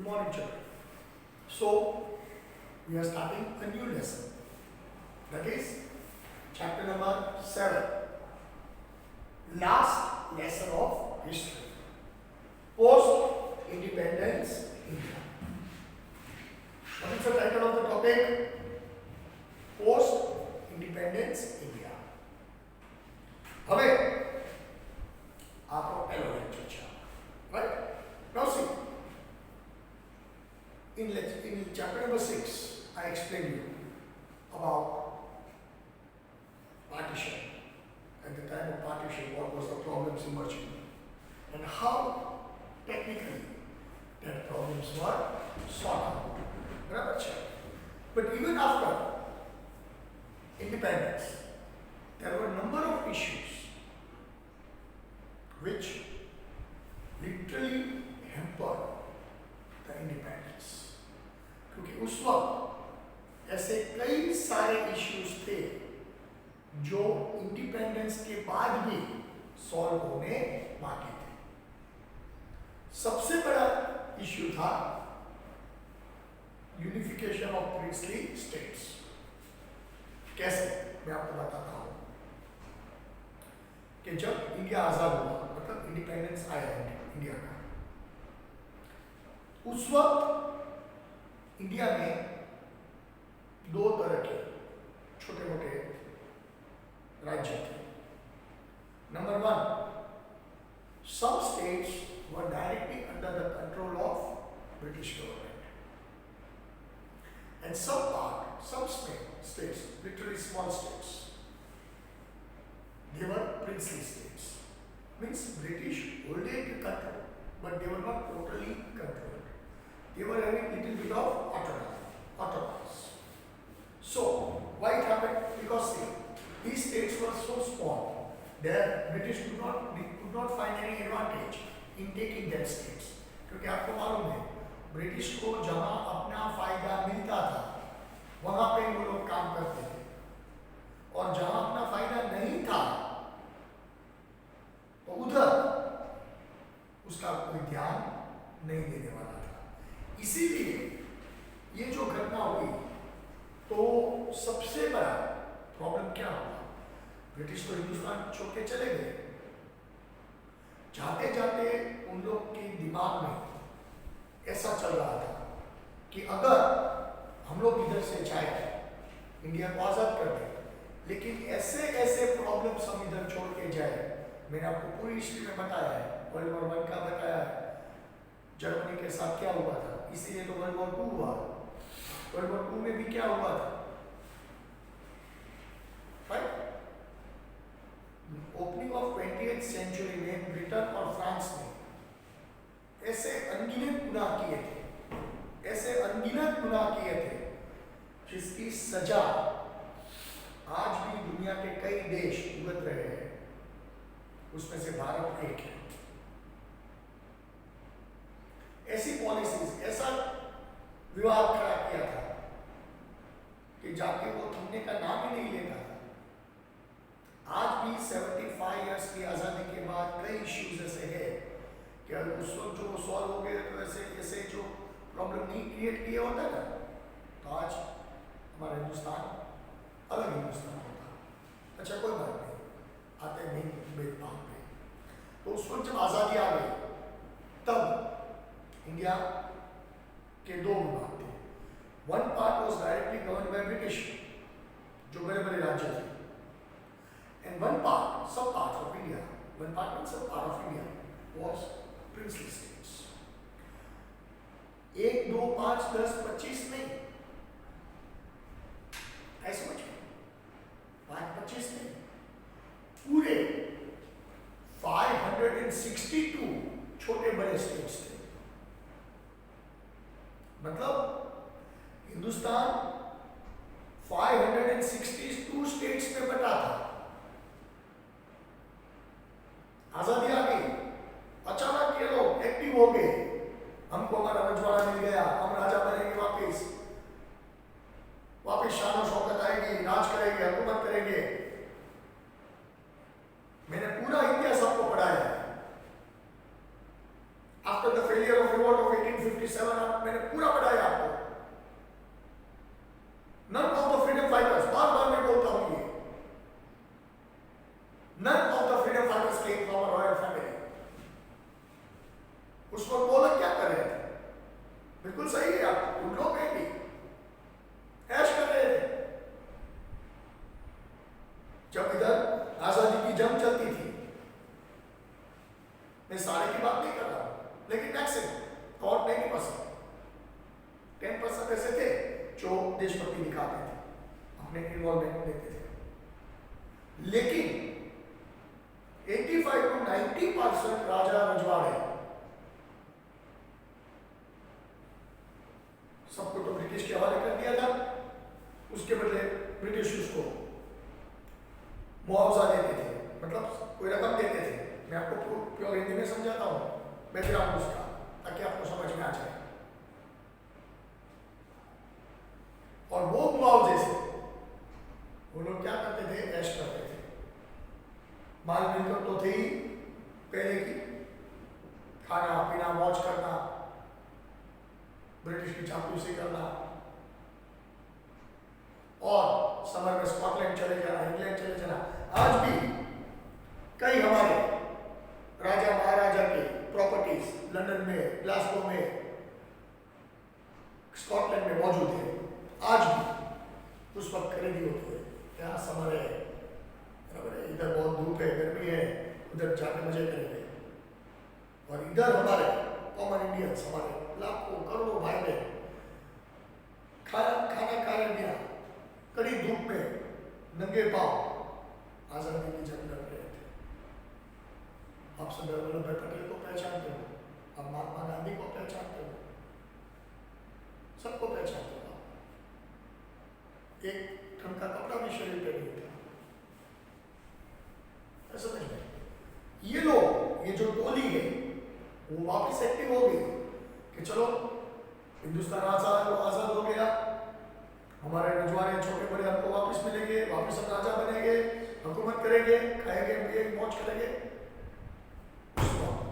Good morning, children. So, we are starting a new lesson. That is chapter number 7. Last lesson of history. Post-independence India. What is the title of the topic? Post-independence India. હવે આપણો પહેલો lecture છે. Right? Now see. In chapter number 6, I explained you about partition. At the time of partition, what was the problems emerging and how technically that problems were solved out. Barabar છે? But even after independence, there were a number of issues which literally hampered the independence. क्योंकि उस वक्त ऐसे कई सारे issues थे जो independence के बाद भी सॉल्व होने बाकी थे. सबसे बड़ा इश्यू था यूनिफिकेशन ऑफ प्रिंसली स्टेट्स. कैसे, मैं आपको बताता हूं कि जब इंडिया आजाद हुआ, मतलब इंडिपेंडेंस आया इंडिया का, उस वक्त इंडिया में दो तरह के छोटे मोटे राज्य थे. Number 1, some states were directly under the control of British government, and some states, literally small states, they were princely states. Means British holding the control, but they were not totally controlled. They were having little bit of autonomy. So, why it happened? Because see, these states were so small that British could not find any advantage in taking their states. क्योंकि आपको मालूम है, British को जहाँ अपना फायदा मिलता था, वहाँ पे वो लोग काम करते थे, और जहाँ अपना फायदा नहीं था, तो उधर उसका कोई ध्यान नहीं देने वाला था. इसीलिए ये जो घटना हुई, तो सबसे बड़ा प्रॉब्लम क्या हुआ? ब्रिटिश तो हिंदुस्तान छोड़ के चले गए. जाते जाते उन लोग के दिमाग में ऐसा चल रहा था कि अगर हम लोग इधर से जाए, इंडिया को आजाद कर दे, लेकिन ऐसे ऐसे प्रॉब्लम्स हम इधर छोड़ के जाए. मैंने आपको पूरी हिस्ट्री में बताया है, वर्ल्ड वॉर 1 का बताया है, जर्मनी के साथ क्या हुआ था, इसीलिए तो वर्ल्ड वॉर 2 हुआ. वर्ल्ड वॉर 2 में भी क्या हुआ था? Right? Opening of 20th century में ब्रिटेन और फ्रांस ने ऐसे अनगिनत गुनाह किए थे, जिसकी सजा आज भी दुनिया के कई देश भुगत रहे हैं. उसमें से भारत एक है. ऐसी पॉलिसीज, ऐसा व्यवहार खड़ा किया था कि जाके वो थमने का नाम ही नहीं लेता था. आज भी 75 इयर्स की आज़ादी के बाद कई इश्यूज ऐसे हैं कि उस वक्त जो सॉल्व हो गए, तो ऐसे जो प्रॉब्लम नहीं क्रिएट किए होता ना, तो आज हमारा हिंदुस्तान अलग हिंदुस्तान होता. अच्छा, कोई बात नहीं, आते नहीं भेदभाव पे. तो उस वक्त जब आज़ादी आ गई, तब इंडिया के दो विभाग थे. One part was directly govern by British, जो बड़े बड़े राज्य थे, and one part, sub part of India, one part mean sub part of India was princely states. 1, 2, 5, 10, 25 नहीं, ऐसे समझ 5-25 नहीं, पूरे 562 छोटे बड़े स्टेट्स थे. मतलब हिंदुस्तान 562 स्टेट्स में बटा था. आजादी आ गई, अचानक ये लोग एक्टिव हो गए, हमको हमारा रजवाड़ा मिल गया, हम राजा बनेंगे, वापस शान और शौकत आएगी, राज करेंगे, हुकूमत करेंगे. मैंने पूरा इतिहास आपको पढ़ाया है. After the failure of revolt of 1857, मैंने पूरा बताया आपको। None of the freedom fighters, बार बार मैं बोलता हूं ये, none of the freedom fighters came from a royal family. उस वक्त वो लोग क्या कर रहे थे? बिल्कुल सही है, आप उन लोग भी ऐश कर रहे थे। जब इधर आजादी की जंग चलती थी, मैं सारे की बात नहीं कर रहा हूं, लेकिन मैक्सिमम और 90%, 10% ऐसे थे जो देशभक्ति दिखाते थे, अपने इन्वॉल्वमेंट देते थे। लेकिन 85 to 90% राजा रजवाड़े, सबको तो ब्रिटिश के हवाले कर दिया था। उसके बदले ब्रिटिश उसको मुआवजा देते थे, मतलब कोई रकम देते थे। मैं आपको प्योर हिंदी में समझाता हूँ बैकग्राउंड उसका, ताकि आपको समझ में आ जाए। और वो मुआवजे से वो लोग क्या करते थे? ऐश करते थे। माल मिलकर तो थी पहले की, खाना पीना मौज करना, ब्रिटिश की चापलूसी करना, और समर में स्कॉटलैंड चले जाना, इंग्लैंड चले जाना। आज भी कई हमारे राजा महाराजा के प्रॉपर्टीज लंदन में, ग्लासगो में, स्कॉटलैंड में मौजूद है। आज भी उस वक्त खरीदी होती है। यहाँ समर है, इधर बहुत धूप है, गर्मी है, उधर जाके मजे करेंगे। और इधर हमारे कॉमन इंडियंस, हमारे लाखों करोड़ों भाई बहन खाना खाने बिना कड़ी धूप में नंगे पांव आजादी की जंग लड़ रहे थे। आप सरदार वल्लभ भाई पटेल को पहचानते हो, आप महात्मा गांधी को पहचानते हो, सबको पहचानते हो। एक ढंग का कपड़ा भी शरीर पे नहीं था। समझ में? ये लोग, ये जो टोली है, वो वापस एक्टिव हो गई कि चलो हिंदुस्तान आजाद हो गया, हमारे रजवाड़े छोटे बड़े हमको वापस मिलेंगे, वापस हम राजा बनेंगे, हुकूमत करेंगे, खाएंगे पिएंगे मौज करेंगे। उस वक्त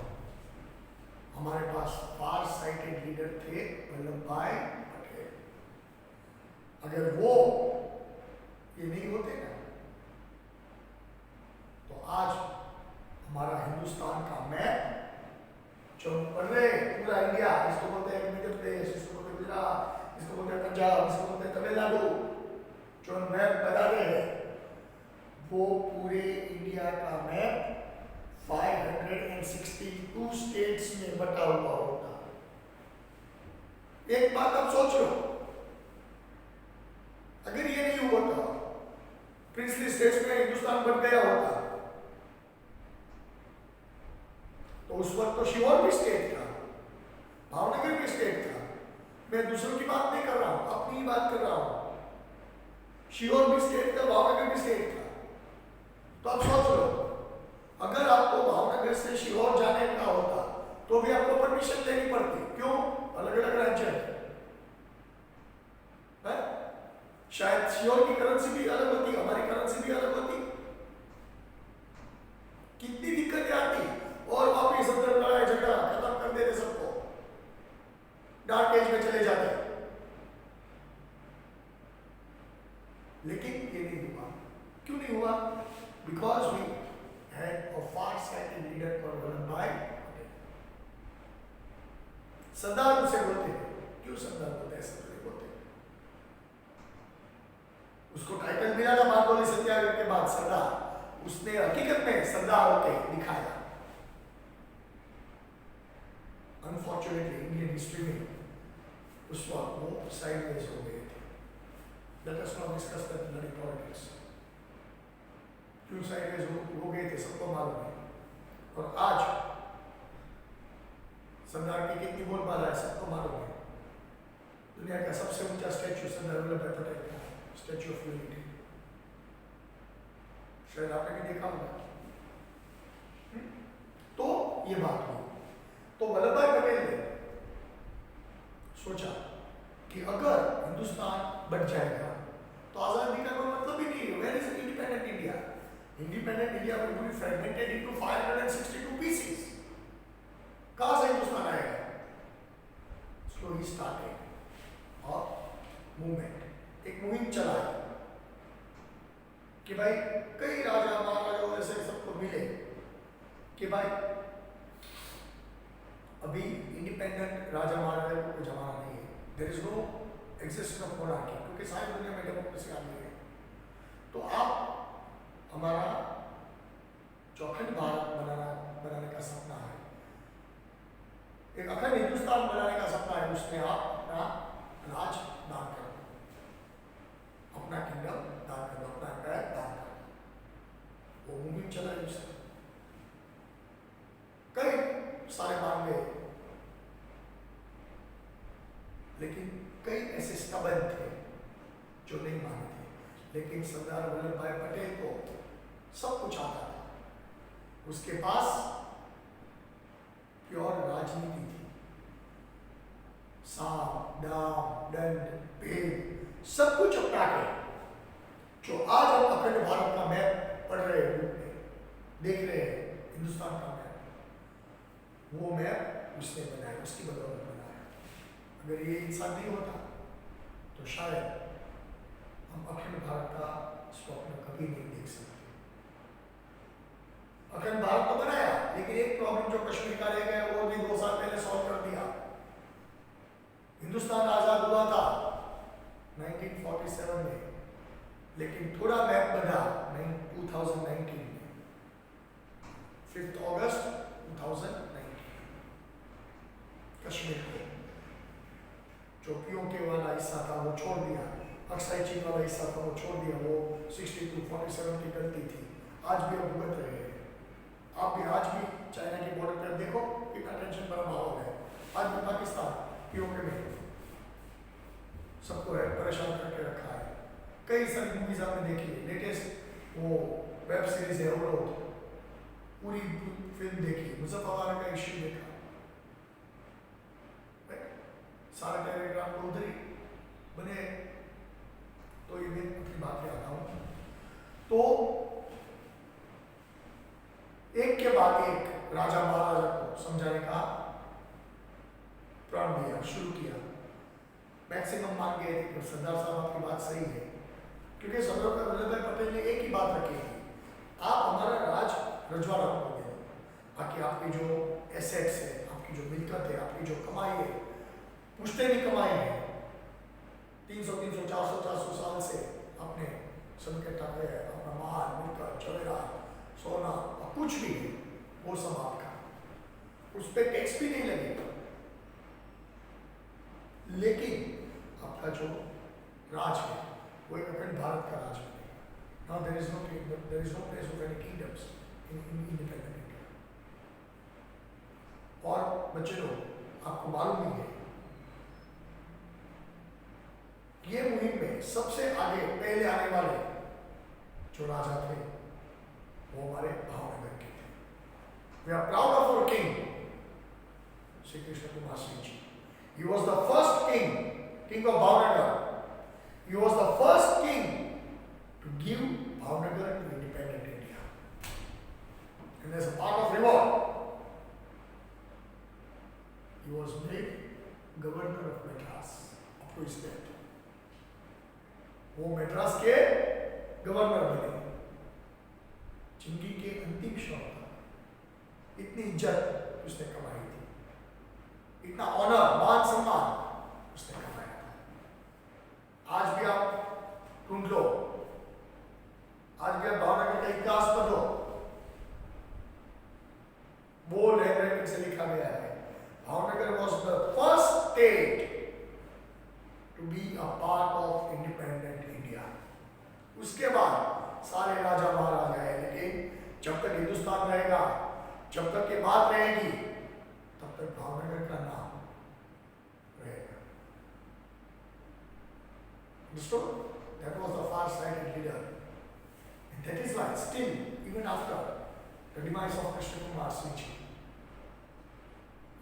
हमारे पास फार साइटेड लीडर थे वल्लभ भाई पटेल। अगर वो ये नहीं होते ना, तो आज हमारा हिंदुस्तान का मैप जो पढ़ रहे पूरा इंडिया, इसको बोलते हैं मध्य प्रदेश, इसको बोलते हैं गुजरात, इसको बोलते हैं पंजाब, इसको बोलते हैं तमिलनाडु, जो मैप बता रहे हैं, वो पूरे इंडिया का मैप 562 स्टेट्स में बटा हुआ होता। एक बात आप सोच लो, अगर ये नहीं हुआ था, प्रिंसली स्टेट्स में हिंदुस्तान बन गया होता, तो उस वक्त तो शिवहर भी स्टेट था, भावनगर भी स्टेट था। मैं दूसरों की बात नहीं कर रहा हूं, अपनी ही बात कर रहा हूं। शिवहर भी स्टेट था, भावनगर भी स्टेट था। तो आप सोच लो, अगर आपको भावनगर से शिवहर जाने का होता तो भी आपको परमिशन लेनी पड़ती। क्यों? अलग अलग राज्य है। शायद शिवहर की करेंसी भी अलग होती, हमारी करेंसी भी अलग होती। कितनी दिक्कतें आती, और वापिस अंदर लड़ाई झगड़ा खत्म कर देते सबको, डार्क एज में चले जाते। लेकिन ये नहीं हुआ। क्यों नहीं हुआ? Because we had a far sighted leader called Vallabhbhai Patel. सरदार उसे बोलते हैं। क्यों सरदार बोलते हैं? ऐसा नहीं बोलते। उसको टाइटल मिला था बारडोली सत्याग्रह के बाद सरदार। उसने हकीकत में सरदार होके दिखाया। अनफॉर्चुनेटली इंडियन हिस्ट्री में उस वक्त वो साइडवेज हो गए थे। Let us not discuss that bloody politics. क्यों साइडवेज हो गए थे सबको मालूम है। और आज सरदार की कितनी बोलबाला है सबको मालूम है। दुनिया का सबसे ऊंचा स्टैच्यू सरदार वल्लभ भाई पटेल का, स्टैच्यू ऑफ यूनिटी। शायद आपने भी देखा होगा। तो ये बात हुई। तो वल्लभ भाई पटेल ने सोचा कि अगर हिंदुस्तान बढ़ जाएगा तो आजादी का कोई मतलब ही नहीं है। Where is independent India? Independent India will be fragmented into 562 pieces. कहां से हिंदुस्तान आएगा? So he started a movement, एक मुहिम चलाई कि भाई कई राजा महाराजाओं ऐसे सबको मिले कि भाई अभी इंडिपेंडेंट राजा महाराजा को कोई जमाना नहीं है, there is no existence of monarchy, क्योंकि सारी दुनिया में डेमोक्रेसी आ गई है। तो आप हमारा जो अखंड भारत बनाने का सपना है, एक अखंड हिंदुस्तान बनाने का सपना है, उसमें आप अपना राज दान करो, अपना किंगडम दान करो, अपना एम्पायर दान करो। वो मुहिम चला उससे कई सारे मान गए, लेकिन कई ऐसे स्टबर्न थे जो नहीं माने थे। लेकिन सरदार वल्लभ भाई पटेल को सब कुछ आता था, उसके पास प्योर राजनीति थी, साम दाम दंड भेद सब कुछ अपना के, जो आज हम अखंड भारत का मैप पढ़ रहे हैं, देख रहे हैं, हिंदुस्तान का मैप, वो मैप उसने बनाया, उसकी बदौलत बनाया। अगर ये इंसान नहीं होता तो शायद हम अखंड भारत का स्वप्न कभी नहीं देख सकते। अखंड भारत तो बनाया, लेकिन एक प्रॉब्लम जो कश्मीर का रह गया वो भी 2 साल पहले सॉल्व कर दिया। हिंदुस्तान आजाद हुआ था 1947 में, लेकिन थोड़ा मैप बना 2019 में, 5 अगस्त 2019 कश्मीर को जो पीओके वाला हिस्सा था वो छोड़ दिया, अक्साई चीन वाला हिस्सा था वो छोड़ दिया, वो 62-47 की गलती थी। आज भी अब भुगत रहे हैं। आप भी आज भी चाइना के बॉर्डर पर देखो कितना टेंशन भरा माहौल है। आज भी पाकिस्तान पीओके में सबको परेशान करके रखा है। कई सारी मूवीज आपने देखी है, लेटेस्ट वो वेब सीरीज है अवरोध, पूरी फिल्म देखी, मुजफ्फरनगर का इश्यू देखा, सारा टेलीग्राम को उधर ही बने। तो ये मैं अपनी बात पे आता हूँ। तो एक के बाद एक राजा महाराजा को समझाने का प्रण दिया, शुरू किया। मैक्सिमम मान गए थे कि सरदार साहब आपकी बात सही है, क्योंकि सरदार वल्लभ भाई पटेल ने एक ही बात रखी थी, आप हमारा राज रजवाड़ा को दे, बाकी आपकी जो एसेट्स है, आपकी जो मिलकत है, आपकी जो कमाई है, पुश्ते भी कमाई है, 300 400 साल से आपने संकट आ गए, अपना माल मिलकत जवेरात सोना और कुछ भी है वो सब आपका, उस पर टैक्स भी नहीं लगेगा, लेकिन आपका जो राज है वो एक अखंड भारत का राज बनेगा। Now there is no place of any kingdoms in independent India. और बच्चे लोग आपको मालूम ही है, ये मुहिम में सबसे आगे पहले आने वाले जो राजा थे वो हमारे भावनगर के थे। We are proud of our king Shri Krishna Kumar Singh ji. He was the first king of Bhavnagar. He was the first king to give Bhavnagar to independent India. And as a part of reward, he was made governor of Madras up to his death. वो मद्रास के governor बने, जिंदगी के अंतिम क्षण तक इतनी इज्जत उसने कमाई थी, इतना ऑनर मान सम्मान उसने कमाया था। आज भी आप ढूंढ लो, आज भी आप भावनगर का इतिहास पढ़ो, बोल्ड हैंडराइटिंग से लिखा गया है, Bhavnagar was the first state to be a part of independent India. उसके बाद सारे राजा महाराजा है, लेकिन जब तक हिंदुस्तान रहेगा, जब तक ये बात रहेगी, तब तक भावनगर का नाम रहेगा। Understood? That was the far-sighted leader, and that is why still, even after the demise of Krishna Kumar Singh ji,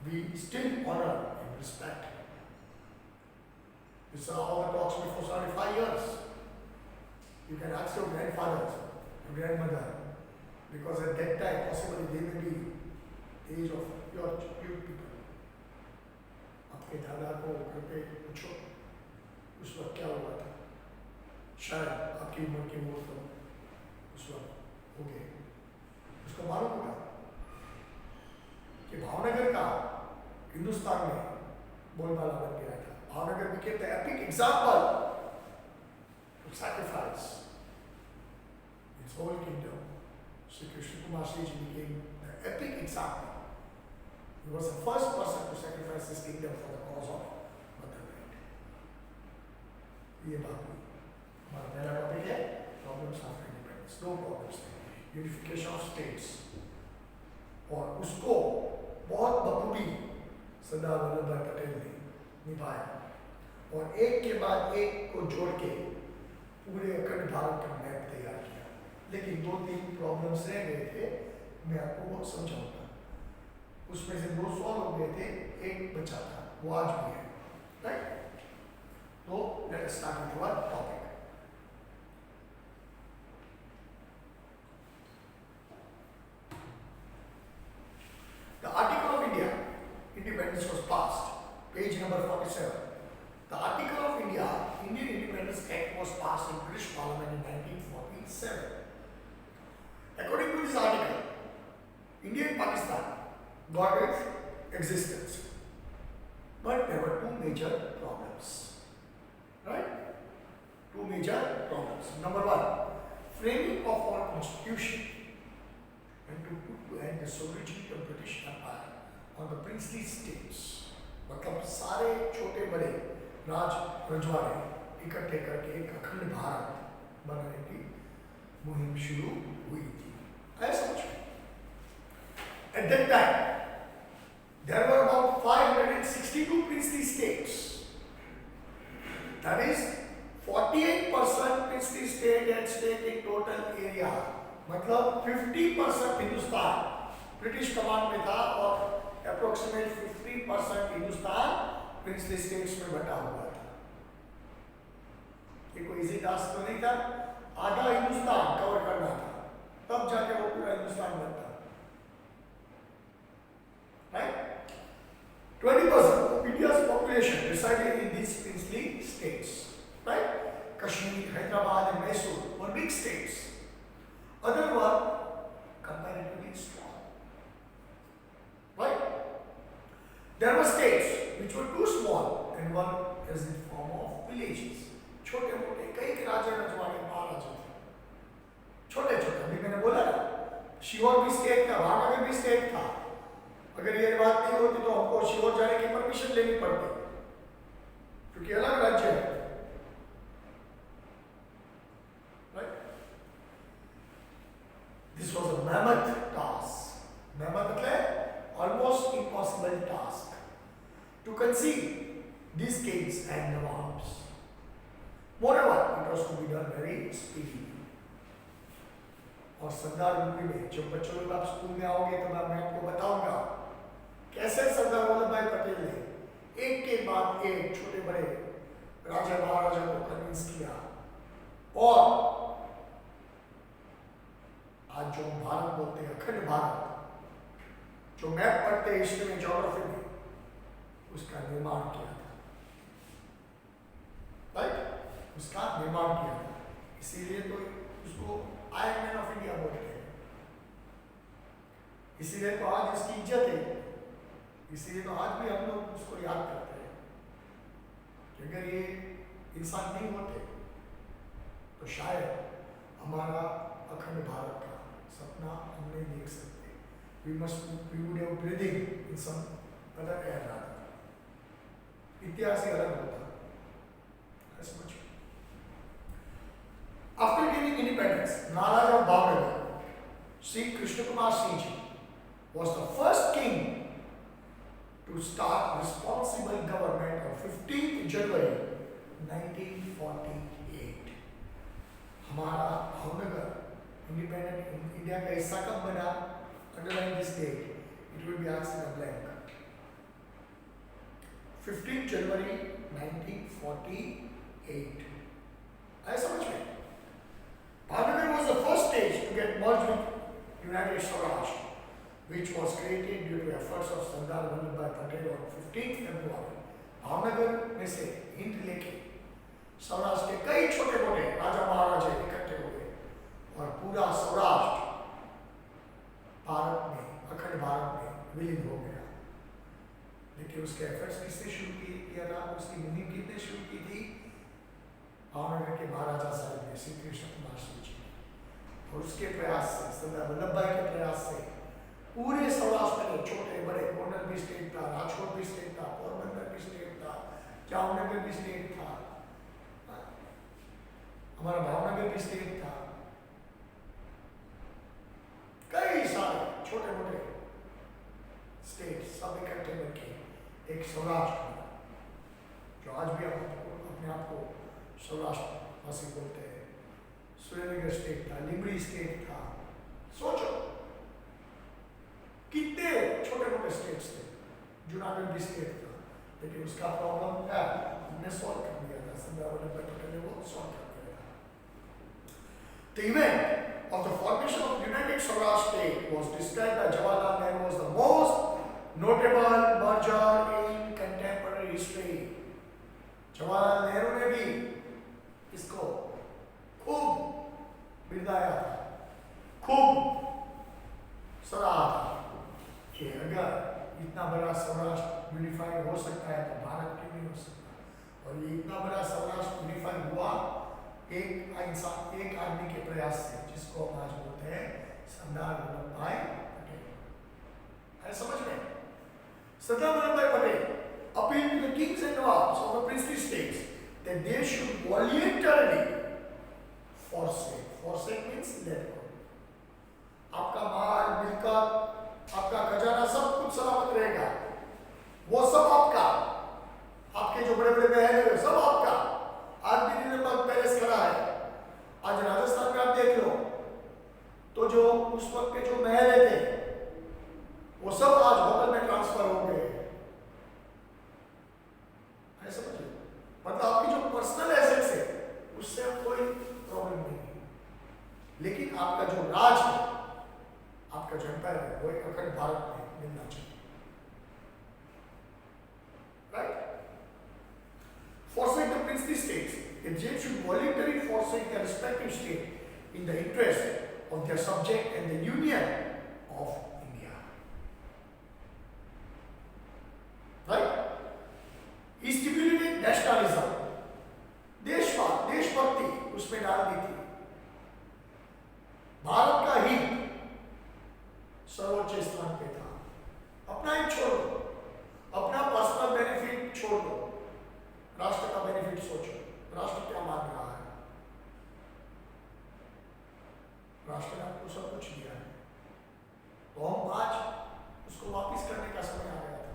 we still honor and respect him. We saw all the talks before 75 years. You can ask your grandfather, your grandmother, because at that time possibly they may be the age of your people. अब आपके दादा को घर पे पूछो उस वक्त क्या हुआ था, शायद आपकी उम्र के वो तो उस वक्त हो गए। उसको मालूम होगा कि भावनगर का हिंदुस्तान में बोलबाला बन गया था। Bhavnagar became the epic example of sacrifice. Its whole kingdom. Sri Krishna Kumar Sriji became the epic example. He was the first person to sacrifice his kingdom for the cause of motherland. ये बात हुई। हमारा पहला topic है problems of independence. दो problems थे, unification of states, और उसको बहुत बखूबी सरदार वल्लभ भाई पटेल ने निभाया, और एक के बाद एक को जोड़ के पूरे अखंड भारत का मैप तैयार किया। लेकिन दो तीन प्रॉब्लम्स रह गए थे, मैं आपको वो समझाऊंगा। उसमें से दो सॉल्व हो गए थे, एक बचा था, वो आज भी है, राइट। तो let us start with our topic. The Article of India, independence was passed, page number 47. The Article of India, Indian Independence Act was passed in British Parliament in 1947. According to this article, India and Pakistan got its existence, but there were two major problems, right? Two major problems. Number one, framing of our constitution and to put to end the sovereignty of British Empire on the princely states. मतलब सारे छोटे बड़े राज रजवाड़े इकट्ठे करके एक अखंड भारत बनाने की मुहिम शुरू हुई थी। ऐसा कुछ। At that time, there were about 562 princely states. That is 48% princely state and state in total area. मतलब 50% हिंदुस्तान ब्रिटिश कमांड में था और अप्रोक्सीमेट 50% हिंदुस्तान प्रिंसली स्टेट्स में बटा हुआ था। ये कोई इजी टास्क तो नहीं था, आधा हिंदुस्तान कवर करना था, तब जाके वो पूरा हिंदुस्तान बनता। Right? 20% of India's population resided in these princely states. Right? Kashmir, Hyderabad, and Mysore were big states. Other were comparatively small. Right? There were states which were too small and one is in form of villages. छोटे मोटे कई राजा रजवाड़े महाराजा थे, छोटे छोटे। अभी मैंने बोला ना, शिवोर भी स्टेट था, भावनगर भी स्टेट था। अगर ये बात नहीं होती तो हमको शिवोर जाने की परमिशन लेनी पड़ती, क्योंकि अलग राज्य है। Right? This was a mammoth task. Mammoth मतलब almost impossible task to conceive these kings and nawabs. Moreover, it was to be done very speedily. और सरदार यूपी में जब बच्चों लोग आप स्कूल में आओगे तो मैं आपको बताऊंगा कैसे सरदार वल्लभ भाई पटेल ने एक के बाद एक छोटे बड़े राजा महाराजा को कन्विंस किया, और आज जो भारत बोलते हैं अखंड भारत, जो मैप पढ़ते हैं हिस्ट्री में, ज्योग्राफी में, उसका निर्माण किया था। राइट? उसका निर्माण किया था। इसीलिए तो उसको आयरन मैन ऑफ इंडिया बोलते हैं। इसीलिए तो आज इसकी इज्जत है। इसीलिए तो आज भी हम लोग उसको याद करते हैं कि अगर ये इंसान नहीं होते तो शायद हमारा अखंड भारत का सपना हम नहीं देख सकते। We would have breathing in some other air rather. इतिहास ही अलग होता। As much. After gaining independence, Maharaj of Bhavnagar, Sri Krishna Kumar Sriji, was the first king to start responsible government on 15th January 1948. हमारा Bhavnagar independent India का हिस्सा कब बना? Underline this date. It will be asked in a blank. 15th January 1948. I समझ में? Bhavnagar was the first stage to get merged with United Swaraj, which was created due to efforts of Sardar Vallabhbhai Patel on 15th February Bhavnagar में से hint लेके सौराष्ट्र के कई छोटे मोटे राजा महाराजा इकट्ठे हो गए और पूरा सौराष्ट्र भारत में, अखंड भारत में विलीन हो गया। लेकिन उसके एफर्ट्स किसने शुरू किया था, उसकी मुहिम कितने शुरू की थी? भावनगर के महाराजा साहब ने, श्री कृष्ण कुमार सिंह जी। और उसके प्रयास से, सरदार वल्लभ भाई के प्रयास से पूरे सौराष्ट्र में छोटे बड़े, गोंडल भी स्टेट था, राजकोट भी स्टेट था, पोरबंदर भी स्टेट था, जामनगर भी स्टेट था, हमारा भावनगर भी स्टेट था, कई सारे छोटे मोटे स्टेट सब इकट्ठे मिलकर एक सौराष्ट्र बना, जो आज भी अपने आप को सौराष्ट्र वासी बोलते हैं। सुरेंद्रनगर स्टेट था, लिमड़ी स्टेट था। सोचो कितने छोटे मोटे स्टेट्स थे, जूनागढ़ भी स्टेट था, लेकिन उसका प्रॉब्लम है हमने सॉल्व कर दिया था, सरदार वल्लभ भाई पटेल ने वो सॉल्व कर दिया था। The event of the formation of United Saurashtra State was described by Jawaharlal Nehru as the most notable merger in contemporary history. Jawaharlal Nehru ने भी इसको खूब बिरदाया था, खूब सराहा था कि अगर इतना बड़ा सौराष्ट्र यूनिफाइड हो सकता है तो भारत क्यों नहीं हो सकता। और ये इतना बड़ा सौराष्ट्र यूनिफाइड हुआ एक इंसान, एक आदमी के प्रयास से, जिसको हम आज बोलते हैं सरदार वल्लभ भाई पटेल। समझ में? सरदार Vallabhbhai Patel appealed to the kings and nawabs of the princely states that they should voluntarily forsake. Forsake means let go. आपका माल, मिलकत, आपका खजाना सब कुछ सलामत रहेगा, वो सब आपका, आपके जो बड़े बड़े महल है सब आपका। आज भी दिल्ली में पैलेस खड़ा है, आज राजस्थान में आप देख लो तो जो उस वक्त के जो महल थे वो सब आज होटल में ट्रांसफर हो गए। समझिए, मतलब आपकी जो पर्सनल एसेट्स है उससे कोई प्रॉब्लम नहीं है, लेकिन आपका जो राज है, आपका जो एम्पायर है, वो अखंड भारत में मिलना चाहिए। Right? Forsake the princely states, the Jains should voluntarily forsake their respective state in the interest of their subject and the union of India. Right? He stipulated nationalism, देशभक्ति उसमें डाल दी थी। भारत का हित सर्वोच्च स्थान पे था। अपना ही छोड़ दो, अपना पर्सनल बेनिफिट छोड़ दो, राष्ट्र का बेनिफिट सोचो। राष्ट्र क्या मांग रहा है? राष्ट्र ने आपको सब कुछ दिया है, तो हम आज उसको वापस करने का समय आ गया था।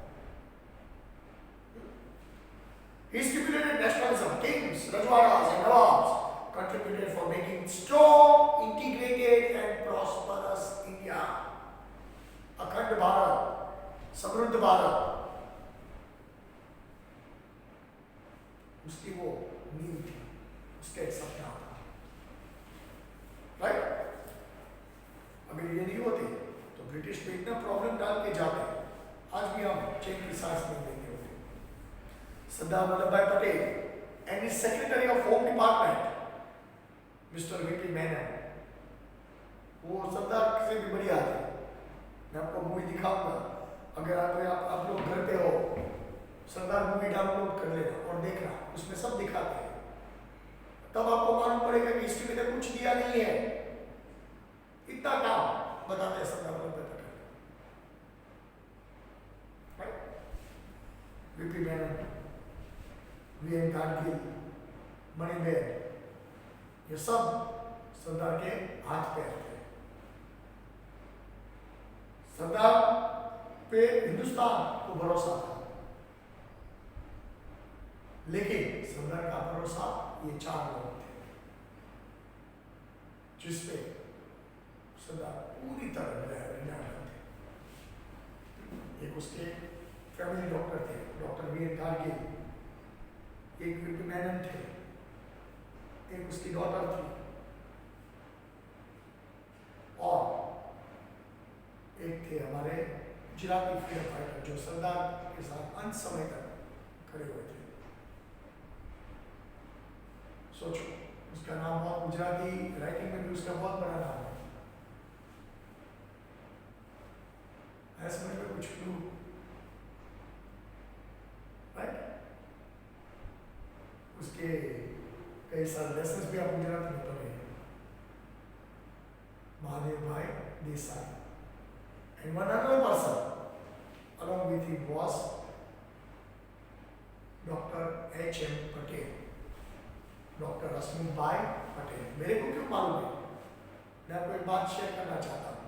He stipulated nationalism. Kings, Rajwadas and Nawabs contributed for making strong, integrated and prosperous India. अखंड भारत, समृद्ध भारत, उसकी वो नींव थी, उसका एक सपना था। राइट? अगर ये नहीं होती तो ब्रिटिश पे इतना प्रॉब्लम डाल के जाते, आज भी हम चेन की सांस नहीं लेंगे। सरदार Vallabhbhai Patel and his Secretary of Home Department, Mr. V.P. Menon, वो सरदार से भी बढ़िया थे। मैं आपको मूवी दिखाऊंगा, अगर आप लोग घर पे हो, सरदार मूवी डाउनलोड कर लेना और देखना, उसमें सब दिखाते हैं। तब आपको मालूम पड़ेगा कि हिस्ट्री में कुछ दिया नहीं है, इतना काम बताते हैं Sardar Vallabhbhai Patel. V.P. Menon, VN Kargil, Maniben, ये सब सरदार के हाथ पैर थे। सरदार पे हिंदुस्तान को भरोसा था, लेकिन सरदार का भरोसा ये चार लोग थे, जिसपे सरदार पूरी तरह निर्भर थे। एक उसके फैमिली डॉक्टर थे, डॉक्टर वीएन कारगिल, एक वीपी मेनन थे, एक उसकी डॉटर थी, और एक थे हमारे गुजराती फ्रीडम फाइटर जो सरदार के साथ अंत समय तक खड़े हुए थे। सोचो, उसका नाम बहुत गुजराती राइटिंग में भी उसका बहुत बड़ा नाम है। ऐसे में कुछ क्लू, राइट? उसके कई सारे लेसन्स भी आप गुजराती में पढ़े हैं। महादेव भाई Desai. And one other person along with him was Dr. H.M. Patel, Dr. Rasmul Bhai Patel। मेरे को क्यों मालूम है? मैं आपको एक बात शेयर करना चाहता हूँ।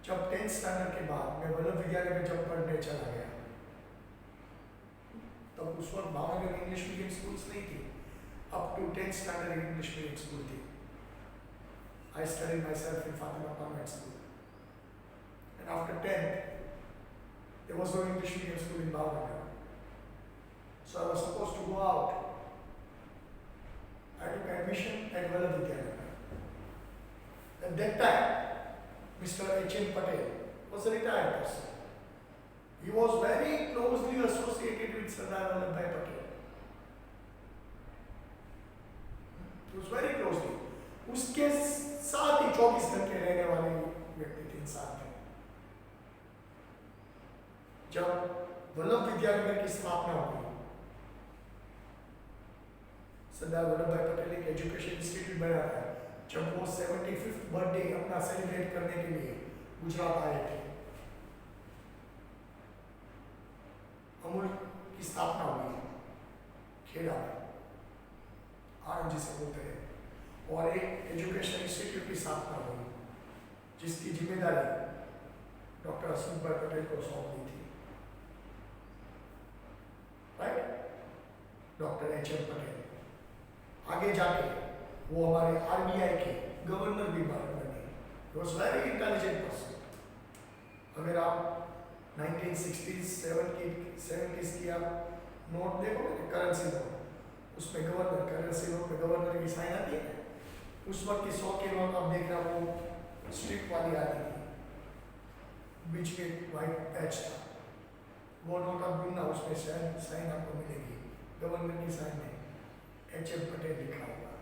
जब 10th स्टैंडर्ड के बाद मैं वल्लभ विद्यालय में जब पढ़ने चला गया, तब उस वक्त भावनगर में इंग्लिश मीडियम स्कूल्स नहीं थी। Up to 10th standard English medium school थी। I studied myself in Fatima Convent School. And after 10th, there was no English medium school in Bhavnagar. So I was supposed to go out. I took admission at Vallabh Vidyanagar. At that time, Mr. H.M. Patel was a retired person. He was very closely associated with Sardar Vallabhbhai Patel. He was very closely. उसके साथ ही 24 घंटे रहने वाले व्यक्ति थे इंसान थे। जब वल्लभ विद्यानगर की स्थापना हुई, सरदार वल्लभ भाई पटेल एक एजुकेशन इंस्टीट्यूट बनाया था। जब वो 75th बर्थडे अपना सेलिब्रेट करने के लिए गुजरात आए थे, अमूल की स्थापना हुई खेड़ा में, आनंद जी से बोलते हैं, और एक एजुकेशन इंस्टीट्यूट की स्थापना हुई जिसकी जिम्मेदारी डॉक्टर रसूल भाई पटेल को सौंप दी थी, राइट? Doctor H.M. पटेल आगे जाके वो हमारे RBI के गवर्नर भी बने। He was very intelligent person। अगर आप 1960s 70s की आप नोट देखोगे, करेंसी नोट, उसमें गवर्नर, करेंसी नोट में गवर्नर की साइन आती है। उस वक्त की 100 के नोट आप देखना, वो स्ट्रिप वाली आती थी, बीच में व्हाइट पैच था। वो नोट आप ढूंढना, उसमें साइन आपको मिलेगी, गवर्नर की साइन में H.M. पटेल लिखा हुआ।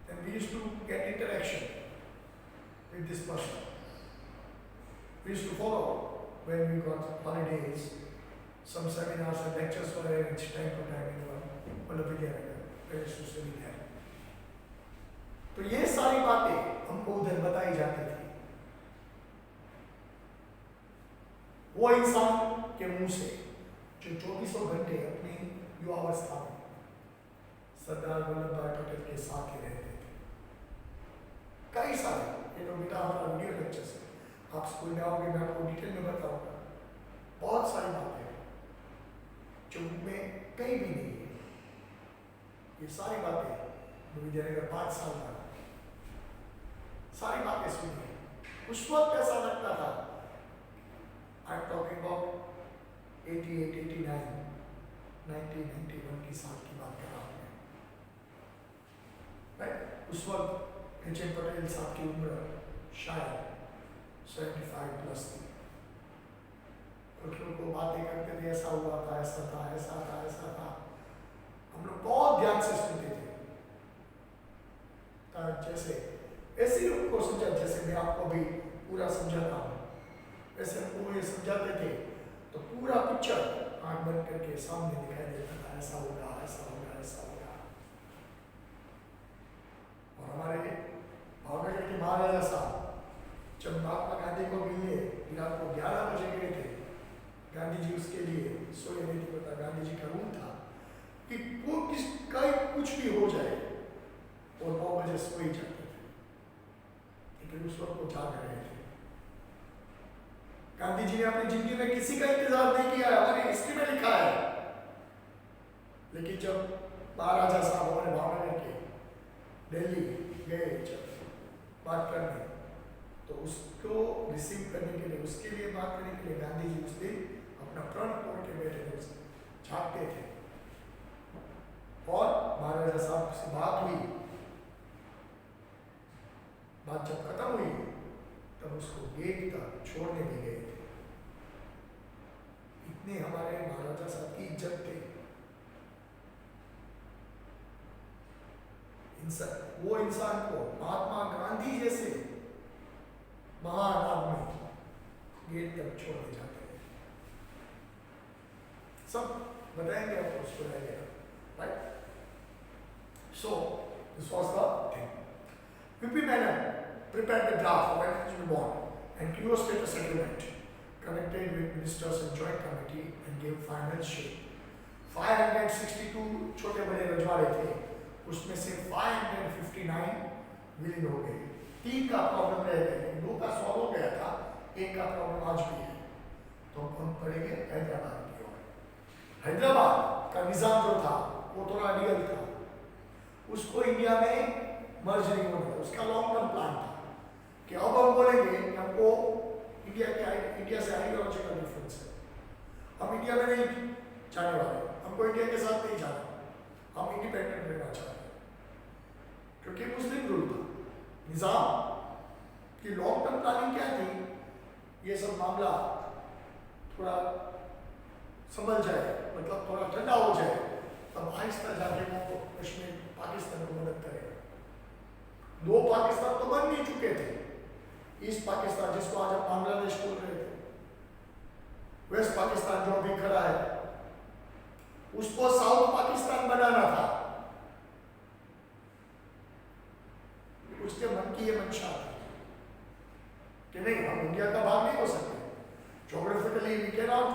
Then we used to get interaction with this person. We used to follow when we got holidays. Some seminars and lectures were arranged time to time in Vallabh Vidyanagar, where I used to study there. तो ये सारी बातें हमको उधर बताई जाती थी। वो इंसान के मुंह से जो 24 घंटे अपनी युवावस्था में सरदार वल्लभ भाई पटेल के साथ ही रहते थे। कई सारे, ये तो बेटा हमारा वीडियो लेक्चर है, आप स्कूल में आओगे मैं आपको डिटेल में बताऊंगा। बहुत सारी बातें जो में कहीं भी नहीं है। ये सारी बातें विद्यानगर 5 साल का सारी बातें सुनी है। उस वक्त ऐसा लगता था, आई एम टॉकिंग अबाउट 88, 89, 1991 की साल की बात कर रहा हूँ मैं, राइट? उस वक्त H.M. पटेल साहब की उम्र शायद 75 प्लस थी। कुछ लोग को बातें करते थे, ऐसा हुआ था, ऐसा था, ऐसा था, ऐसा था। हम लोग बहुत ध्यान से सुनते थे। जैसे ऐसे ही उनको समझा, जैसे मैं आपको भी पूरा समझाता हूँ, वैसे हमको ये समझाते थे तो पूरा पिक्चर आंख बंद करके सामने दिखाई देता था, ऐसा होगा, ऐसा होगा, ऐसा होगा। और हमारे भावनगर के महाराजा साहब जब महात्मा गांधी को मिलने रात को 11 बजे गए थे, गांधी जी उसके लिए सोए नहीं थे। पता गांधी जी का रूल था कि वो कुछ भी हो जाए और 9 बजे सो ही जाते थे, लेकिन उस वक्त वो जाग रहे थे। गांधी जी ने अपनी जिंदगी में किसी का इंतजार नहीं किया, हमारी हिस्ट्री में लिखा है। लेकिन जब महाराजा साहब हमारे भावनगर के दिल्ली गए जब बात करने, तो उसको रिसीव करने के लिए, उसके लिए बात करने के लिए गांधी जी उस दिन अपना प्रण तोड़ के बैठे थे, झाँकते थे। और महाराजा साहब से बात हुई, बात जब खत्म हुई तब उसको गेट तक छोड़ने भी गए थे। इतने हमारे वो इंसान को महात्मा गांधी जैसे महान आदमी गेट तक छोड़ दे जाते हैं। सब बताएंगे आपको उसको रहेगा, right? So this was the thing. VP Menon prepared the draft of Arrangement Bond and Kyoto Settlement, connected with ministers and joint committee and gave final shape. 562 छोटे बड़े रजवाड़े थे, उसमें से 559 विलीन हो गए। 3 का प्रॉब्लम रह गया, 2 का सॉल्व हो गया था, 1 का प्रॉब्लम आज भी है। तो हम पढ़ेंगे हैदराबाद की ओर। हैदराबाद का निजाम जो था वो थोड़ा रियल था, उसको इंडिया में मर्ज नहीं होना था। उसका लॉन्ग टर्म प्लान था कि अब हम बोलेंगे कि हमको इंडिया से आइडियोलॉजिकल डिफरेंस है, हम इंडिया में नहीं जाने वाले, हमको इंडिया के साथ नहीं जाना, हम इंडिपेंडेंट रहना चाहते हैं, क्योंकि मुस्लिम रूल था। निजाम की लॉन्ग टर्म प्लानिंग क्या थी, ये सब मामला थोड़ा संभल जाए, मतलब थोड़ा ठंडा हो जाए, तब आहिस्ता जाके वो कश्मीर पाकिस्तान को मदद करेगा। 2 पाकिस्तान तो बन नहीं चुके थे, ईस्ट पाकिस्तान जिसको आज हम बांग्लादेश बोल रहे थे, वेस्ट पाकिस्तान जो अभी खड़ा है, उसको साउथ पाकिस्तान बनाना था। उसके मन की ये मंशा थी कि नहीं, हम इंडिया का भाग नहीं हो सकते, geographically we can not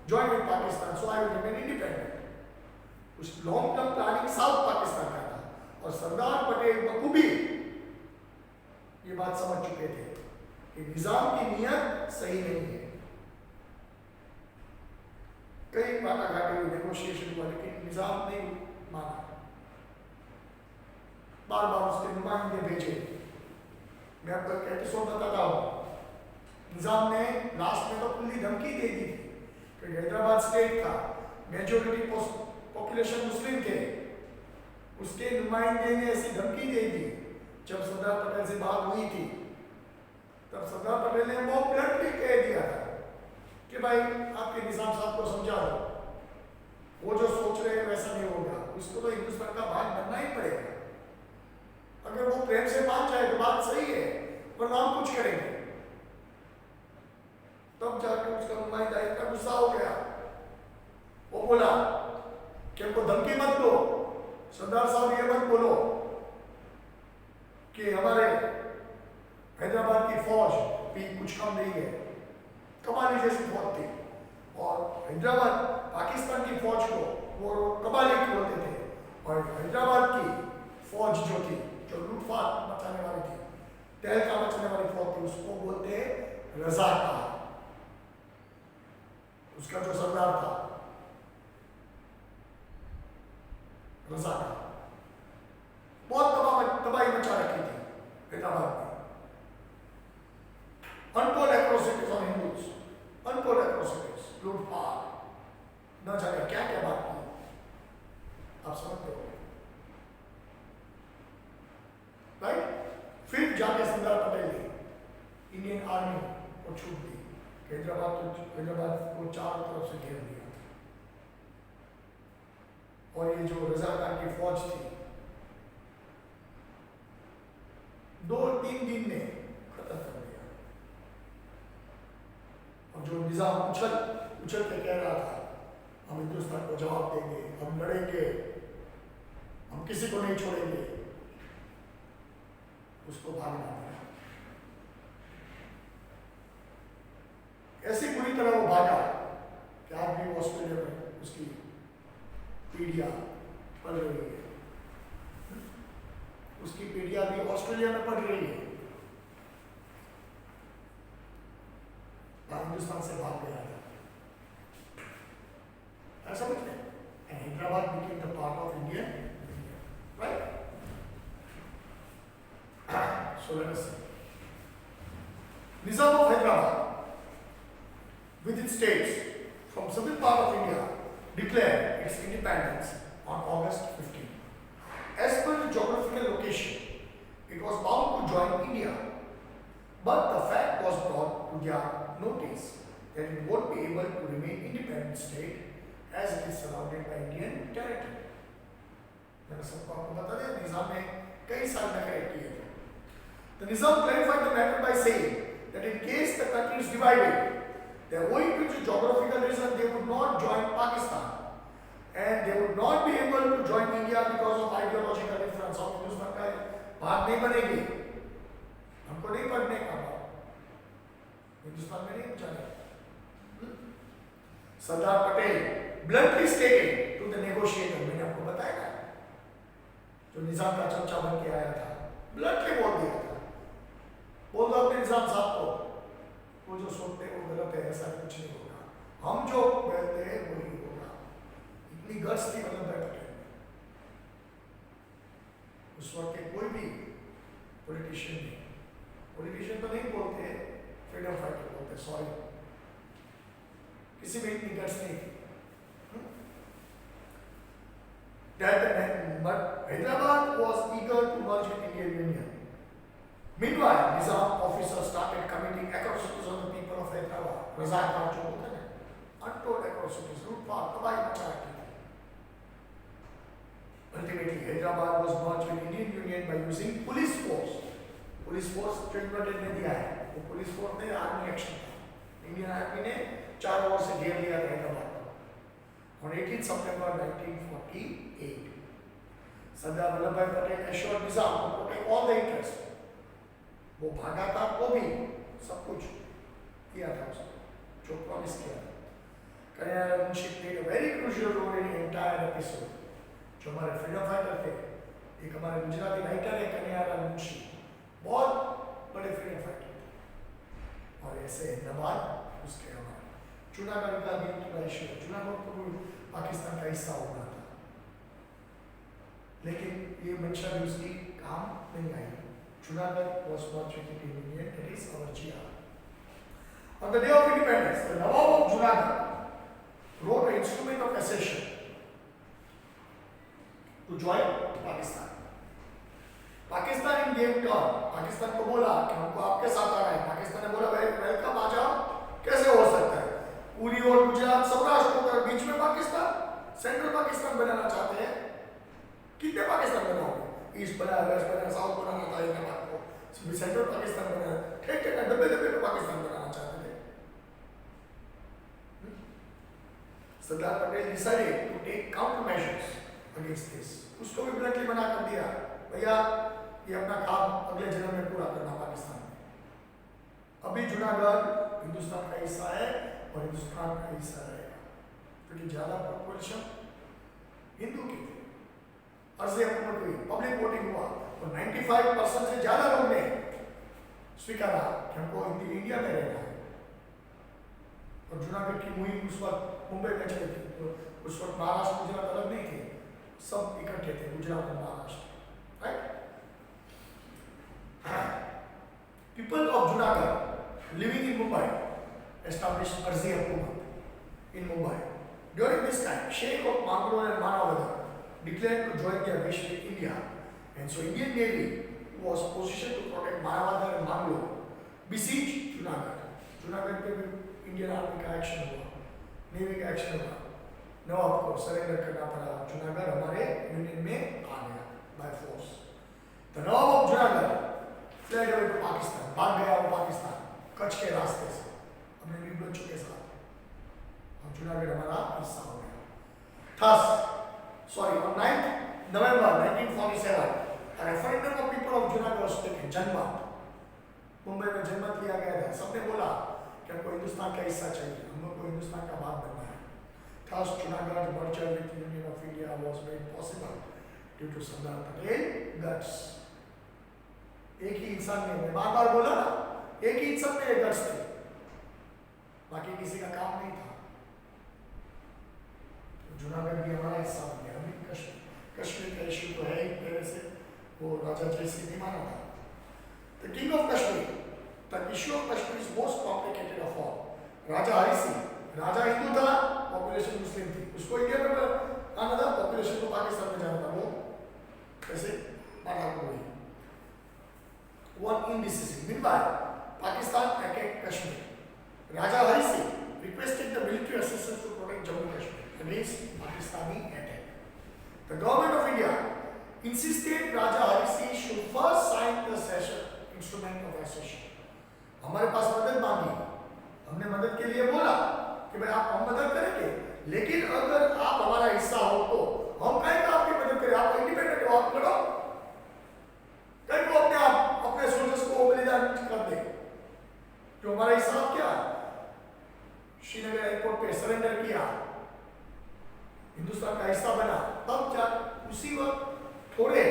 join with Pakistan, so I will remain independent. उस long term planning south Pakistan का था, और सरदार पटेल बखूबी ये बात समझ चुके थे कि निजाम की नीयत सही नहीं है। कई बात हुई, नेगोशिएशन हुआ, लेकिन निजाम ने माना, बार बार उसके नुमाइंदे भेजे। मैं आपको एक एपिसोड बताता हूँ, निजाम ने लास्ट में तो खुली धमकी दे दी थी, क्योंकि हैदराबाद स्टेट था, मेजोरिटी पॉपुलेशन मुस्लिम थे, उसके नुमाइंदे ने ऐसी धमकी दे दी। जब सरदार पटेल से बात हुई थी, तब सरदार पटेल ने वो ब्लंटली कह दिया था कि भाई आपके निजाम साहब को समझा दो, वो जो सोच रहे हैं वैसा नहीं होगा, उसको तो हिंदुस्तान का भाग बनना ही पड़ेगा। अगर वो प्रेम से मान जाए तो बात सही है, वरना हम कुछ करेंगे। तब जाके उसका नुमाइंदा इतना गुस्सा हो गया, वो बोला कि हमको धमकी मत दो, सरदार साहब ये मत बोलो कि हमारे हैदराबाद की फौज भी कुछ कम नहीं है, कबाली जैसी फौज थी, और हैदराबाद पाकिस्तान की फौज को वो कबाली बोलते थे, और हैदराबाद की फौज जो थी, जो लूटपाट मचाने वाली थी, तहलका मचाने वाली फौज थी, उसको बोलते रज़ाकार। उसका जो सरदार था रज़ाकार, बहुत तबाही मचा रखी थी हैदराबाद में। Untold atrocities on Hindus, untold atrocities, लूटपाट, न जाने क्या क्या बात की, आप समझते हो, राइट? फिर जाके सरदार पटेल ने इंडियन आर्मी को छूट दी, हैदराबाद को चारों तरफ से घेर दिया, और ये जो रज़ाकार की फौज थी 2-3 दिन में खत्म कर दिया। और जो निजाम उछल के कह रहा था हम हिंदुस्तान को जवाब देंगे, हम लड़ेंगे, हम किसी को नहीं छोड़ेंगे, उसको भागना पड़ा। ऐसी बुरी तरह वो भागा कि आज भी ऑस्ट्रेलिया में उसकी पीढ़ियां पढ़ रही है, उसकी पीढ़ियां भी ऑस्ट्रेलिया में पढ़ रही है। हिंदुस्तान से भाग गया था, ऐसा कुछ नहीं। Hyderabad became the part of India, right? So let us see. Nizam of Hyderabad, with its states from southern part of India, declared its independence on August 15. As per the geographical location, it was bound to join India, but the fact was brought to their notice that it won't be able to remain independent state as it is surrounded by Indian territory. मैंने सबको आपको बता दिया, निजाम ने कई साल नखरे किए थे। The Nizam clarified the matter by saying that in case the country is divided, they are owing to geographical reason they would not join Pakistan and they would not be able to join India because of ideological difference. हम हिंदुस्तान का भाग नहीं बनेंगे, हमको नहीं पढ़ने का भाग, हिंदुस्तान में नहीं जाने। Sardar Patel bluntly stated to the negotiator, मैंने आपको बताया ना, जो निजाम का चमचा बन के आया था, bluntly बोल दिया था, बोल दो अपने निजाम साहब को, वो जो सोचते हैं वो गलत है, ऐसा कुछ नहीं होगा, हम जो कहते हैं वही होगा। इतनी गट्स थी वल्लभ भाई पटेल में। उस वक्त के कोई भी पॉलिटिशियन तो नहीं बोलते, फ्रीडम फाइटर बोलते, सॉरी, किसी में इतनी गट्स नहीं थी। But Hyderabad was eager to merge with Indian Union. Meanwhile, Nizam officers started committing atrocities on the people of Hyderabad. Razak Raj jo bolte hain, untold atrocities, लूटपाट, तबाही मचा रखी थी। Ultimately, Hyderabad was merged with Indian Union by using police force. Police force treatment ने दिया है, वो police force ने आर्मी एक्शन था। इंडियन आर्मी ने 4 ओर से घेर लिया हैदराबाद को। On 18 September 1948, Sardar Vallabhbhai Patel assured Nizam to protect all the interests. वो भागा था, वो भी सब कुछ किया था उसने, जो प्रॉमिस किया था। Kanhaiya Munshi played a very crucial role in the entire episode. जो हमारे फ्रीडम फाइटर थे, एक हमारे गुजराती राइटर है कन्हैया मुंशी, बहुत बड़े फ्रीडम फाइटर थे। और ऐसे हैदराबाद उसके हमारे चुनागढ़ का भी थोड़ा इश्यू है, चुनागढ़ को भी पाकिस्तान का हिस्सा होना था, लेकिन ये मंशा भी उसकी काम नहीं आई। Junagadh was not treated in Indian, that is our GR. On the day of independence, the Nawab of Junagadh wrote an instrument of accession to join Pakistan. Pakistan in gave turn, Pakistan को बोला कि हमको आपके साथ आना है। पाकिस्तान ने बोला भाई वेलकम, आ जाओ, कैसे हो सकता है, पूरी और गुजरात सब राष्ट्रों के बीच में पाकिस्तान, सेंट्रल पाकिस्तान बनाना चाहते हैं, कितने पाकिस्तान बनाओगे, ईस्ट बना, वेस्ट बना, साउथ बनाना था, एक आपको सेंट्रल पाकिस्तान बनाना, ठीक है, डब्बे डब्बे में पाकिस्तान बनाना चाहते थे। Sardar Patel decided to take counter measures against this, उसको भी ब्लंटली मना कर दिया, भैया ये अपना काम अगले जन्म में पूरा करना पाकिस्तान में। अभी जूनागढ़ हिंदुस्तान का हिस्सा है और हिंदुस्तान का हिस्सा रहेगा, क्योंकि ज्यादा पॉपुलेशन हिंदू की थी। अर्ज़े हुकूमत हुई, पब्लिक वोटिंग हुआ और 95% से ज्यादा लोग ने स्वीकारा कि हमको इंडिया में रहना है। और जूनागढ़ की मुहिम उस वक्त मुंबई में चली थी, तो उस वक्त महाराष्ट्र गुजरात अलग नहीं थे, सब इकट्ठे थे, गुजरात और Maharashtra, right. People of Junagadh living in Mumbai established Arzi Hukumat in Mumbai. During this time, Sheikh of Mangalore and Manavadar declared to join their wish with India, and so Indian Navy was positioned to protect Manavadar and Mangalore, besieged Junagadh. Junagadh पे भी Indian Army का action हुआ, navy का action हुआ, नवाब को surrender करना पड़ा, जुनागढ़ हमारे यूनियन में आ गया by force. The Nawab of Junagadh fled away to Pakistan, भाग गया वो पाकिस्तान कच्छ के रास्ते से अपने नीबलोचों के साथ, और जुनागढ़ हमारा हिस्सा हो गया। Thus, on 9th November 1947, a referendum of people of Junagadh was taken, जनमत, मुंबई में जनमत लिया गया था। सबने बोला कि हमको हिंदुस्तान का हिस्सा चाहिए, हमको हिंदुस्तान का भाग बनना है। Thus, Junagadh merger with the Union of India was made possible due to Sardar Patel guts. एक ही इंसान ने, मैं बार-बार बोला ना, एक ही इंसान में गट्स थे, बाकी किसी का काम नहीं था। जूनागढ़ भी हमारा हिस्सा बन गया। अभी कश्मीर का इश्यू तो है ही पहले से, वो राजा जयसिंह ने माना था। The king of Kashmir, the issue of Kashmir is most complicated of all. राजा हरि सिंह, राजा हिंदू था, पॉपुलेशन मुस्लिम थी, उसको इंडिया में आना था, पॉपुलेशन को पाकिस्तान में जाना था, वो कैसे माना हुआ है। One indecisive. Meanwhile, Pakistan attacked Kashmir. Raja Hari Singh requested the military assistance to protect Jammu Kashmir against Pakistani attack. The government of India insisted Raja Hari Singh should first sign the cession instrument of accession. हमारे पास मदद मांगी, हमने मदद के लिए बोला कि भाई आप हम मदद करेंगे, लेकिन अगर आप हमारा हिस्सा हो तो हम कहीं का आपकी मदद करें, आप इंडिपेंडेंट हो, आप लड़ो, कहीं को अपने आप अपने सोल्जर्स को बलिदान कर दे, जो हमारा हिस्सा क्या श्रीनगर एयरपोर्ट पे सरेंडर किया, हिंदुस्तान का हिस्सा बना, तब क्या उसी वक्त थोड़े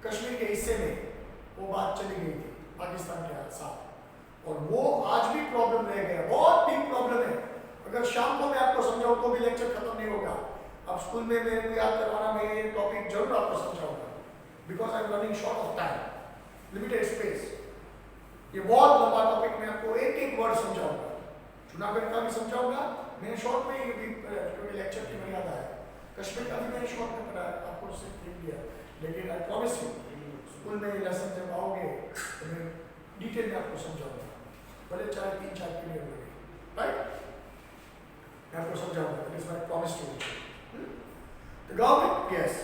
कश्मीर के हिस्से में वो बात चली गई थी पाकिस्तान के साथ, और वो आज भी प्रॉब्लम रह गया, बहुत बिग प्रॉब्लम है। अगर शाम को मैं आपको समझाऊं तो भी लेक्चर खत्म नहीं होगा, आप स्कूल में मेरे को याद करवाना, मैं ये टॉपिक जरूर आपको समझाऊंगा, because I am running short of time, limited space. ये बहुत लंबा टॉपिक, मैं आपको एक एक वर्ड समझाऊंगा, जूनागढ़ का भी समझाऊंगा, मैंने शॉर्ट में ये भी क्योंकि लेक्चर की मर्यादा है, कश्मीर का भी मैंने शॉर्ट में पढ़ा है, आपको सिर्फ लिख दिया, लेकिन आई प्रॉमिस यू स्कूल में लेसन जब आओगे तो मैं डिटेल में आपको समझाऊंगा, भले चाहे 3-4 पीरियड लगे, राइट, मैं आपको समझाऊंगा, that is my promise to you. The government, yes,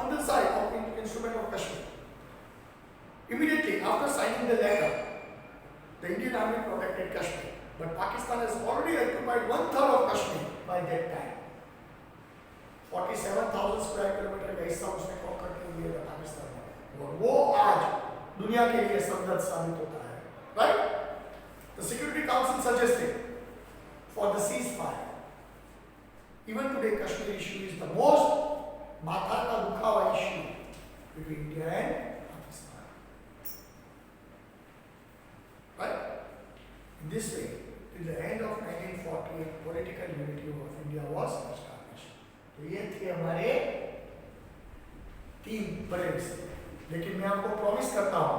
on the side of instrument of Kashmir, immediately after signing the letter, the Indian Army protected Kashmir, but Pakistan has already occupied 1/3 of Kashmir by that time. 47,000 square kilometre का हिस्सा उसने conquer कर लिया था पाकिस्तान में, और वो आज दुनिया के लिए संकट साबित होता है, right. The Security Council suggested for the ceasefire. Even today, Kashmir issue is the most माथा का दुखा हुआ issue between India and Pakistan, right? In this way, till the end of 1948, political unity of India was established. तो ये थे हमारे 3 बड़े विषय, लेकिन मैं आपको प्रॉमिस करता हूँ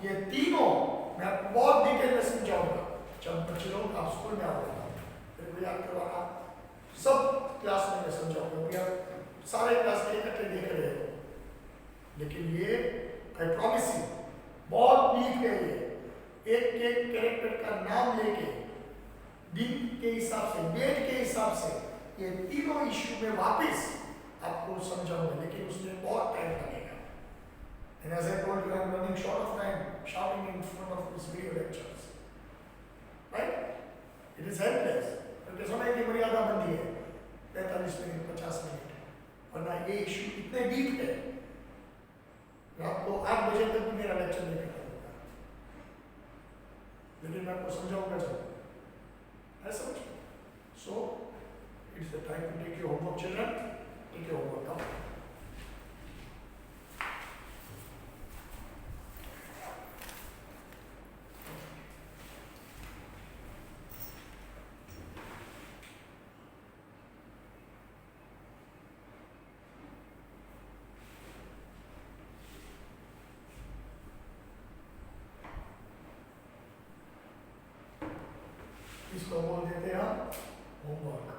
ये तीनों मैं आपको बहुत डिटेल में समझाऊंगा जब बच्चे लोग आप स्कूल में आओगे, फिर भी याद करवाना, सब क्लास में मैं समझाऊंगा, भैया सारे क्लास में इकट्ठे देख रहे हो, लेकिन ये आई प्रॉमिस यू बहुत डीप है, ये एक एक कैरेक्टर का नाम लेके दिन के हिसाब से, डेट के हिसाब से ये तीनों इश्यू में वापस आपको समझाऊंगा, लेकिन उसमें बहुत टाइम लगेगा। And as I told you, I am running short of time, shouting in front of this video lectures, right? It is helpless, क्योंकि समय की मर्यादा बंदी है 45 मिनट 50 मिनट, वरना ये इशू इतने डीप है रात को 8 बजे तक भी मेरा लेक्चर नहीं खत्म होगा, लेकिन मैं आपको समझाऊंगा जब ऐसा समझ। So it's the time to take your homework children, take your homework now. इसको बोल देते हैं होमवर्क।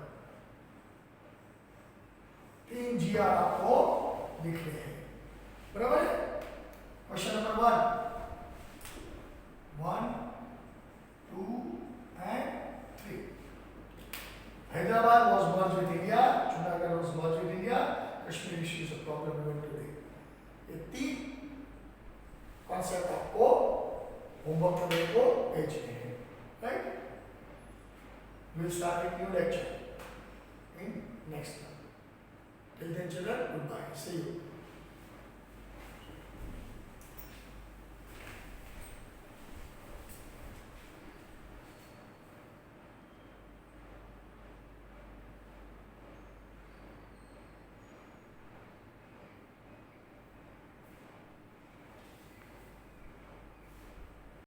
3 GR आपको लिखने हैं, बराबर है। Question number 1, 2 and 3। Hyderabad was merged with India, Junagadh was merged with India, Kashmir issue is a problem even today। ये 3 कॉन्सेप्ट आपको होमवर्क करने को भेजने हैं, right. We'll start a new lecture in next month. Till then, children, goodbye. See you.